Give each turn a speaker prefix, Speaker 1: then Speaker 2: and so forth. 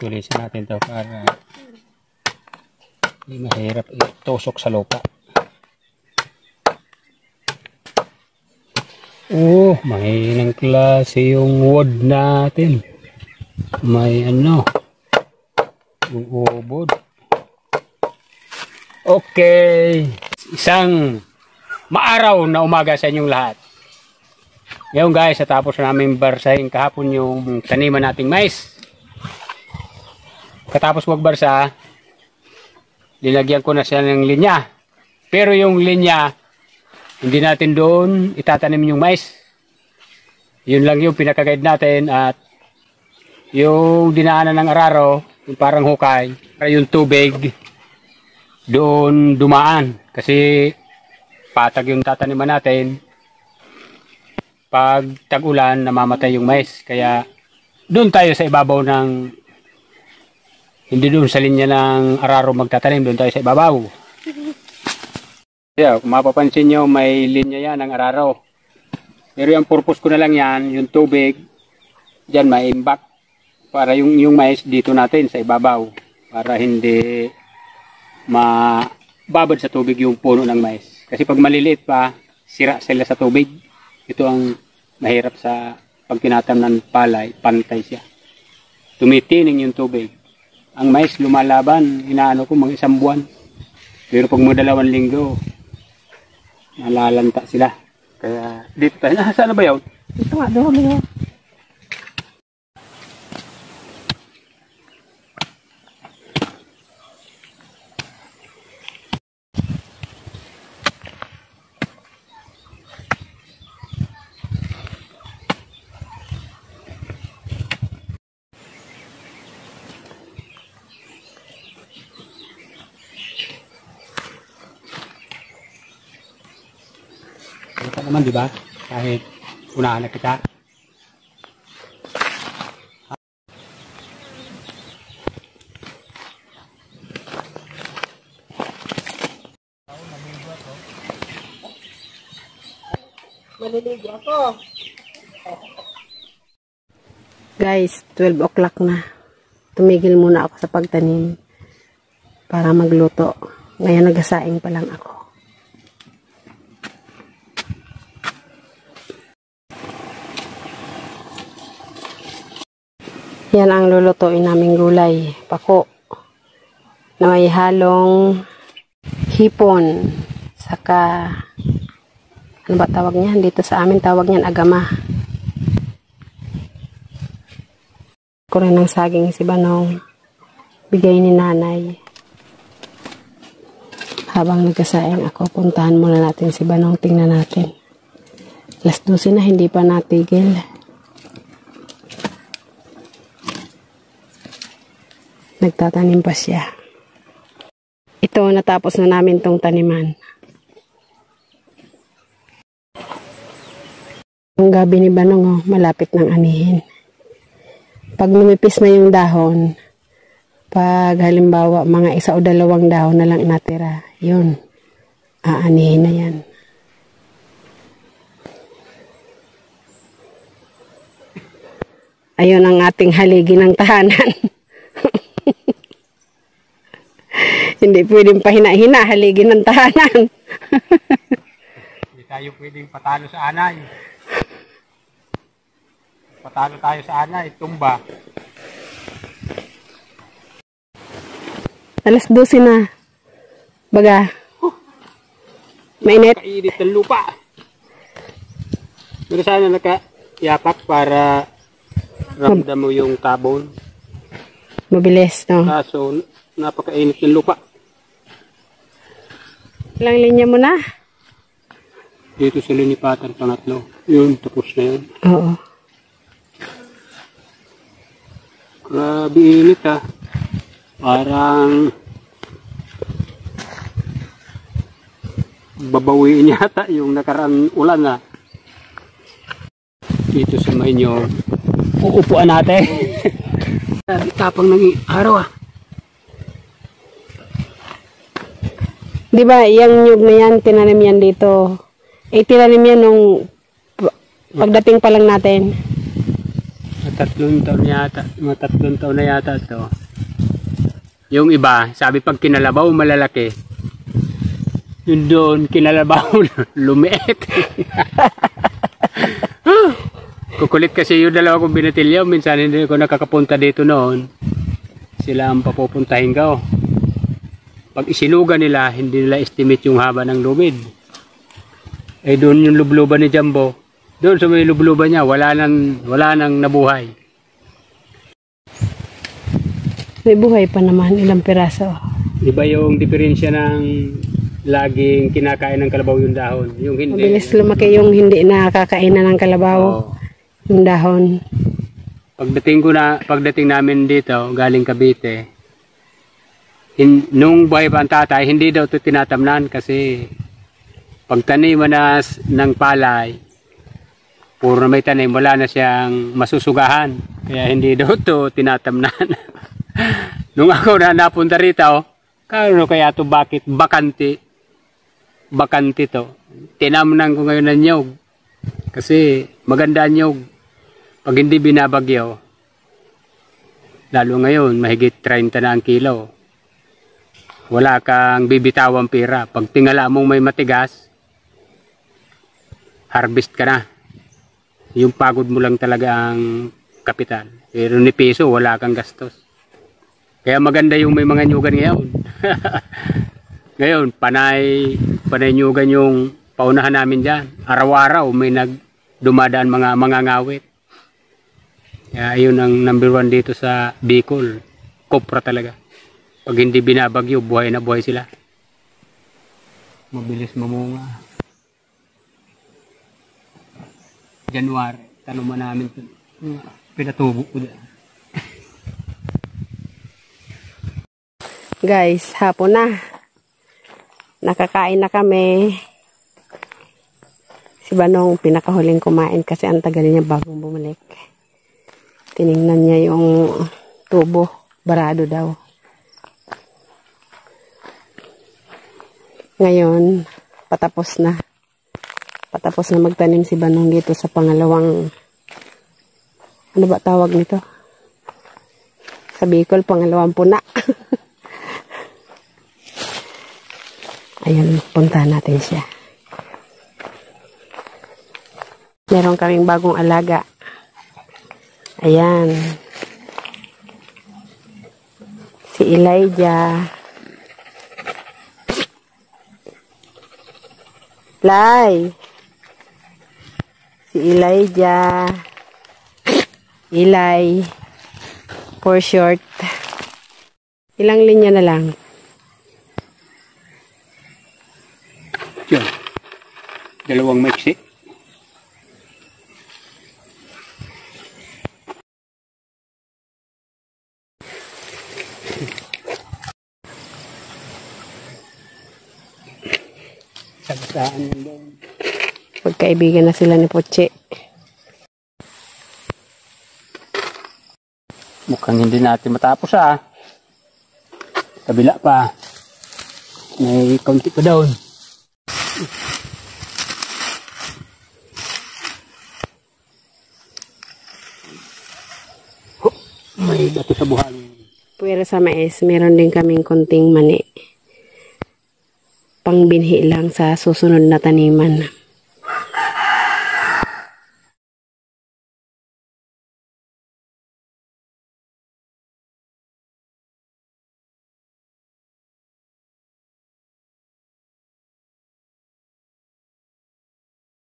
Speaker 1: tulisan natin to para hindi mahirap itusok sa lupa. Oh, mahinang klase yung wood natin. May ano, yung ubod. Okay, isang maaraw na umaga sa inyong lahat. Ngayon guys, natapos na namin barsahin kahapon yung taniman nating mais. Katapos magbarsa, linagyan ko na siya ng linya. Pero yung linya, hindi natin doon itatanim yung mais. Yun lang yung pinaka-guide natin at yung dinaanan ng araro, yung parang hukay, para yung tubig doon dumaan. Kasi patag yung tataniman natin. Pag tag-ulan, namamatay yung mais. Kaya doon tayo sa ibabaw ng, hindi doon sa linya ng araro magtatanim, doon tayo sa ibabaw. Yeah, kung mapapansin nyo, may linya yan ng araro. Pero yung purpose ko na lang yan, yung tubig, dyan may imbak. Para yung mais dito natin sa ibabaw. Para hindi mababad sa tubig yung puno ng mais. Kasi pag maliliit pa, sira sila sa tubig. Ito ang mahirap sa pag tinatam ng palay, pantay siya. Tumitining yung tubig. Ang mais lumalaban, inaano ko mga 1 buwan. Pero pag mo 2 linggo, nalalanta sila. Kaya dito tayo. Saan na ba yun?
Speaker 2: Ito nga, doon yun.
Speaker 1: Ito naman, di ba? Kahit unahan na kita.
Speaker 2: Maliligo ako. Guys, 12 o'clock na. Tumigil muna ako sa pagtanim para magluto. Ngayon nagasaing pa lang ako. Yan ang lulutuin naming gulay. Pako. Na may halong hipon. Saka, ano ba tawag niyan? Dito sa amin tawag niyan agama. Ko rin ng saging si Banong. Bigay ni nanay. Habang nagkasaing ako, puntahan muna natin si Banong. Tingnan natin. 12 na, hindi pa natigil. Nagtatanim pa siya. Ito, natapos na namin tong taniman. Ang gabi ni Banong, oh, malapit ng anihin. Pag lumipis na yung dahon, pag halimbawa mga 1 o 2 dahon na lang natira, yun, aanihin na yan. Ayun ang ating haligi ng tahanan. Hindi pwedeng pahina-hina, haligi ng tahanan.
Speaker 1: Hindi tayo pwedeng patalo sa anay. Patalo tayo sa anay, tumba.
Speaker 2: 12 na. Baga. Mainit.
Speaker 1: Kainit ng lupa. Pero sana nakayapak para ramdam mo yung tabon.
Speaker 2: Mabilis, no?
Speaker 1: Kaso, napakainit ng lupa.
Speaker 2: Ilang linya mo na?
Speaker 1: Dito sa linipatan, pangatlo. Yun, tapos na yun.
Speaker 2: Oo.
Speaker 1: Grabe init ah. Parang babawiin yata yung nakarang ulan ah. Dito sa mainyo, uupuan natin. Tapang ng araw ah.
Speaker 2: Di ba, yung nyug na yan, tinanim yan dito. Eh, tinanim yan nung pagdating pa lang natin.
Speaker 1: 3 taon yata, mga 3 taon na yata to. Yung iba, sabi pag kinalabaw malalaki. Yun doon, kinalabaw lumiit. Kukulit kasi yung dalawa kong binatilyo. Minsan hindi ko nakakapunta dito noon. Sila ang papupuntahin ko. Pag isinuga nila, hindi nila estimate yung haba ng lumid. Eh doon yung lubluban ni Jumbo. Doon sa may lubluban niya, wala nang nabuhay.
Speaker 2: May buhay pa naman, ilang piraso.
Speaker 1: Iba yung diferensya ng laging kinakain ng kalabaw yung dahon. Yung hindi.
Speaker 2: Mabilis lumaki yung hindi nakakainan ng kalabaw.
Speaker 1: Oo.
Speaker 2: Yung dahon.
Speaker 1: Pagdating namin dito, galing Cavite, nung buhay pa ang tatay, hindi daw ito tinatamnan kasi pagtanim na ng palay, puro na may tanim, wala na siyang masusugahan. Kaya hindi daw ito tinatamnan. Nung ako na napunta rito, kaya ito bakit bakante to. Tinamnan ko ngayon ng nyog. Kasi maganda ang nyog. Pag hindi binabagyo, lalo ngayon, mahigit 30 na ang kilo. Wala kang bibitawang pera. Pag tingala mong may matigas, harvest ka na. Yung pagod mo lang talaga ang kapital. Pero ni piso, wala kang gastos. Kaya maganda yung may mga nyugan ngayon. Ngayon, panay nyugan yung paunahan namin dyan. Araw-araw may dumadaan mga ngawit. Kaya yun ang number 1 dito sa Bicol. Kopra talaga. Pag hindi binabagyo, buhay na buhay sila. Mabilis mamunga. January, tanong mo namin ito. Pinatubo ko dyan.
Speaker 2: Guys, hapon na. Nakakain na kami. Si Banong pinakahuling kumain kasi ang tagal niya bagong bumalik. Tiningnan niya yung tubo. Barado daw. Ngayon, patapos na. Patapos na magtanim si Banong dito sa pangalawang, ano ba tawag nito? Sa Bicol, pangalawang puna. Ayan, punta natin siya. Meron kaming bagong alaga. Ayan. Si Elijah. Si Elijah. Eli. For short. Ilang linya na lang.
Speaker 1: Yun. 2 maiksi. Sagasaan yun doon.
Speaker 2: Pagkaibigan na sila ni Poche.
Speaker 1: Mukhang hindi natin matapos kabila pa. May kaunti pa doon. May bato sa buhangin.
Speaker 2: Pero sa mais, meron din kaming konting mani. Pangbinhi lang sa susunod na taniman.